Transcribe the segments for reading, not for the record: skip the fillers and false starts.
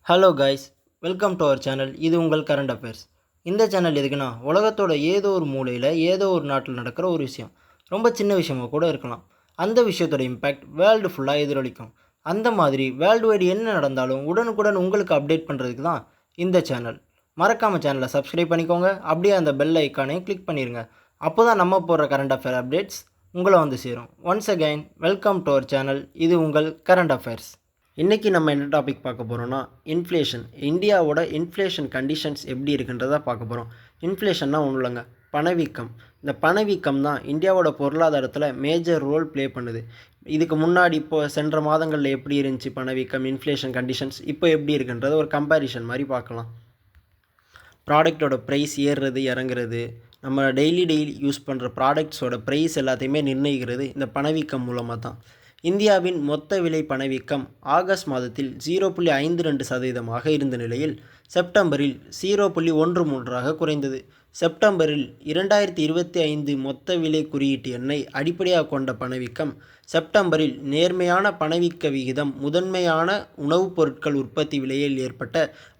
Hello guys, welcome to our channel. இது உங்கள் current affairs. இந்த சேனல் எதுக்குன்னா, உலகத்தோட ஏதோ ஒரு மூலையில் ஏதோ ஒரு நாட்டில் நடக்கிற ஒரு விஷயம் ரொம்ப சின்ன விஷயமாக கூட இருக்கலாம். அந்த விஷயத்தோட இம்பேக்ட் வேர்ல்டு ஃபுல்லாக எதிரொலிக்கும். அந்த மாதிரி வேர்ல்டு வைடு என்ன நடந்தாலும் உடனுக்குடன் உங்களுக்கு அப்டேட் பண்ணுறதுக்கு தான் இந்த சேனல். மறக்காமல் சேனலை சப்ஸ்கிரைப் பண்ணிக்கோங்க. அப்படியே அந்த பெல் ஐக்கானையும் கிளிக் பண்ணிடுங்க. அப்போ தான் நம்ம போடுற கரண்ட் அஃபேர் அப்டேட்ஸ் உங்களை வந்து சேரும். Once again welcome to our channel. இது உங்கள் கரண்ட் அஃபேர்ஸ். இன்றைக்கி நம்ம என்ன டாபிக் பார்க்க போகிறோன்னா, இன்ஃப்ளேஷன். இந்தியாவோட இன்ஃப்ளேஷன் கண்டிஷன்ஸ் எப்படி இருக்குன்றதை பார்க்க போகிறோம். இன்ஃப்ளேஷன்னா ஒன்றும் இல்லைங்க, பணவீக்கம். இந்த பணவீக்கம் தான் இந்தியாவோட பொருளாதாரத்தில் மேஜர் ரோல் ப்ளே பண்ணுது. இதுக்கு முன்னாடி சென்ற மாதங்களில் எப்படி இருந்துச்சு பணவீக்கம், இன்ஃப்ளேஷன் கண்டிஷன்ஸ், இப்போ எப்படி இருக்குன்றத ஒரு கம்பேரிஷன் மாதிரி பார்க்கலாம். ப்ராடக்டோட ப்ரைஸ் ஏறுறது இறங்குறது, நம்ம டெய்லி யூஸ் பண்ணுற ப்ராடக்ட்ஸோட ப்ரைஸ் எல்லாத்தையுமே நிர்ணயிக்கிறது இந்த பணவீக்கம் மூலமாக தான். இந்தியாவின் மொத்த விலை பணவீக்கம் ஆகஸ்ட் மாதத்தில் 0.52% இருந்த நிலையில் செப்டம்பரில் 0.13 குறைந்தது. செப்டம்பரில் 2025 மொத்த விலை குறியீட்டு எண்ணை அடிப்படையாக கொண்ட பணவீக்கம் செப்டம்பரில் நேர்மையான பணவீக்க விகிதம் முதன்மையான உணவுப் பொருட்கள் உற்பத்தி விலையில் ஏற்பட்ட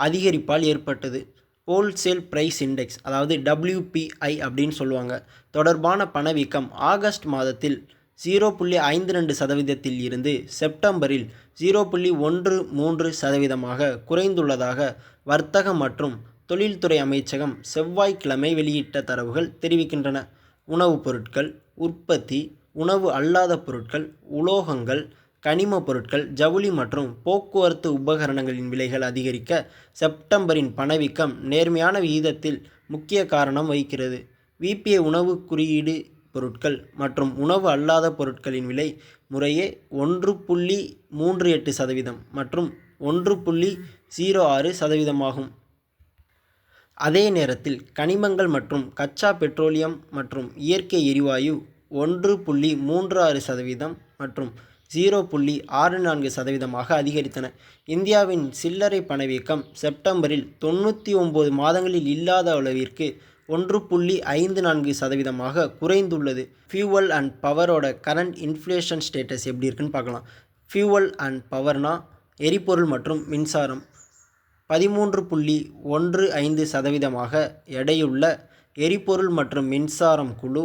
அதிகரிப்பால் ஏற்பட்டது. ஹோல்சேல் ப்ரைஸ் இண்டெக்ஸ், அதாவது WPI அப்படின்னு சொல்லுவாங்க, தொடர்பான பணவீக்கம் ஆகஸ்ட் மாதத்தில் 0.52% இருந்து செப்டம்பரில் 0.13% குறைந்துள்ளதாக வர்த்தக மற்றும் தொழில்துறை அமைச்சகம் செவ்வாய்க்கிழமை வெளியிட்ட தரவுகள் தெரிவிக்கின்றன. உணவுப் பொருட்கள் உற்பத்தி, உணவு அல்லாத பொருட்கள், உலோகங்கள், கனிம பொருட்கள், ஜவுளி மற்றும் போக்குவரத்து உபகரணங்களின் விலைகள் அதிகரிக்க செப்டம்பரின் பணவீக்கம் நேர்மையான விகிதத்தில் முக்கிய காரணம் வகிக்கிறது. விபிஐ உணவு குறியீடு பொருட்கள் மற்றும் உணவு அல்லாத பொருட்களின் விலை முறையே 1.38% மற்றும் 1.06% ஆகும். அதே நேரத்தில் கனிமங்கள் மற்றும் கச்சா பெட்ரோலியம் மற்றும் இயற்கை எரிவாயு 1.36% மற்றும் 0.64% அதிகரித்தன. இந்தியாவின் சில்லறை பணவீக்கம் செப்டம்பரில் 99 மாதங்களில் இல்லாத அளவிற்கு 1.54% குறைந்துள்ளது. ஃபியூவல் அண்ட் பவரோட கரண்ட் இன்ஃப்ளேஷன் ஸ்டேட்டஸ் எப்படி இருக்குன்னு பார்க்கலாம். ஃபியூவல் அண்ட் பவர்னா எரிபொருள் மற்றும் மின்சாரம் 13.15% எடையுள்ள எரிபொருள் மற்றும் மின்சாரம் குழு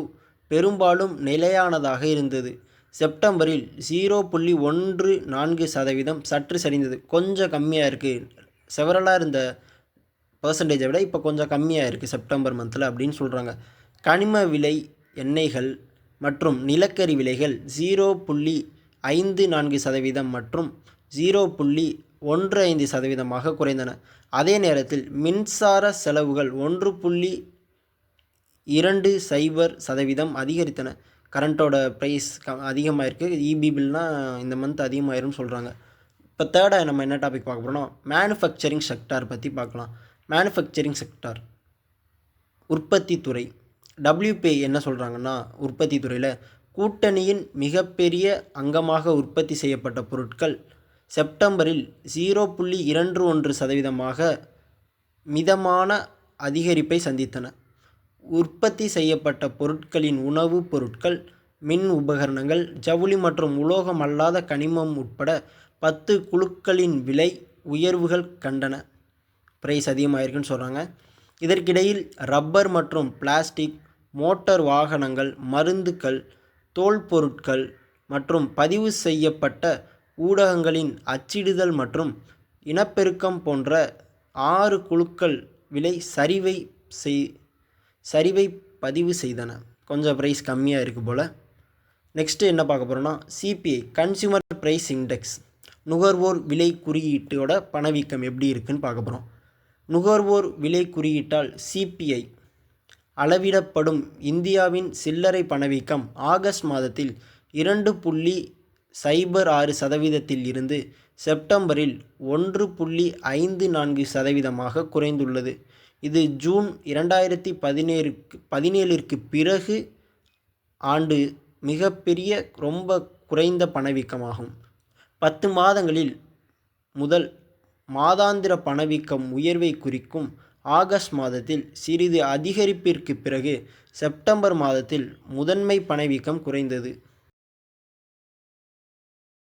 பெரும்பாலும் நிலையானதாக இருந்தது. செப்டம்பரில் 0.14% சற்று சரிந்தது. கொஞ்சம் கம்மியாக இருக்குது. செவரலாக இருந்த பர்சன்டேஜை விட இப்போ கொஞ்சம் கம்மியாக இருக்குது செப்டம்பர் மந்தில் அப்படின்னு சொல்கிறாங்க. கனிம விலை, எண்ணெய்கள் மற்றும் நிலக்கரி விலைகள் 0.54% மற்றும் 0.15% குறைந்தன. அதே நேரத்தில் மின்சார செலவுகள் 1.20% அதிகரித்தன. கரண்ட்டோட ப்ரைஸ் அதிகமாக இருக்குது. இபி பில்னால் இந்த மந்த் அதிகமாகிரும்னு சொல்கிறாங்க. இப்போ தேர்டாக நம்ம என்ன டாபிக் பார்க்க போகிறோம்னா, மேனுஃபேக்சரிங் செக்டார் பற்றி பார்க்கலாம். மேனுஃபேக்சரிங் செக்டார், உற்பத்தி துறை. WPI என்ன சொல்கிறாங்கன்னா, உற்பத்தி துறையில் கூட்டணியின் மிகப்பெரிய அங்கமாக உற்பத்தி செய்யப்பட்ட பொருட்கள் செப்டம்பரில் 0.21% மிதமான அதிகரிப்பை சந்தித்தன. உற்பத்தி செய்யப்பட்ட பொருட்களின் உணவுப் பொருட்கள், மின் உபகரணங்கள், ஜவுளி மற்றும் உலோகம் அல்லாத கனிமம் உட்பட 10 குழுக்களின் விலை உயர்வுகள் கண்டன. ப்ரைஸ் அதிகமாகிருக்குன்னு சொல்கிறாங்க. இதற்கிடையில் ரப்பர் மற்றும் பிளாஸ்டிக், மோட்டார் வாகனங்கள், மருந்துகள், தோல் பொருட்கள் மற்றும் பதிவு செய்யப்பட்ட ஊடகங்களின் அச்சிடுதல் மற்றும் இனப்பெருக்கம் போன்ற 6 குழுக்கள் விலை சரிவை பதிவு செய்தன. கொஞ்சம் ப்ரைஸ் கம்மியாக இருக்குது போல். நெக்ஸ்ட்டு என்ன பார்க்க போகிறோன்னா, CPI கன்சியூமர் ப்ரைஸ் இண்டெக்ஸ், நுகர்வோர் விலை குறியீட்டோட பணவீக்கம் எப்படி இருக்குன்னு பார்க்க போகிறோம். நுகர்வோர் விலை குறியீட்டால் CPI அளவிடப்படும் இந்தியாவின் சில்லறை பணவீக்கம் ஆகஸ்ட் மாதத்தில் 2.06% இருந்து செப்டம்பரில் 1.54% குறைந்துள்ளது. இது ஜூன் 2017 பிறகு ஆண்டு மிகப்பெரிய ரொம்ப குறைந்த பணவீக்கமாகும். 10 மாதங்களில் முதல் மாதாந்திர பணவீக்கம் உயர்வை குறிக்கும் ஆகஸ்ட் மாதத்தில் சிறிது அதிகரிப்பிற்கு பிறகு செப்டம்பர் மாதத்தில் முதன்மை பணவீக்கம் குறைந்தது.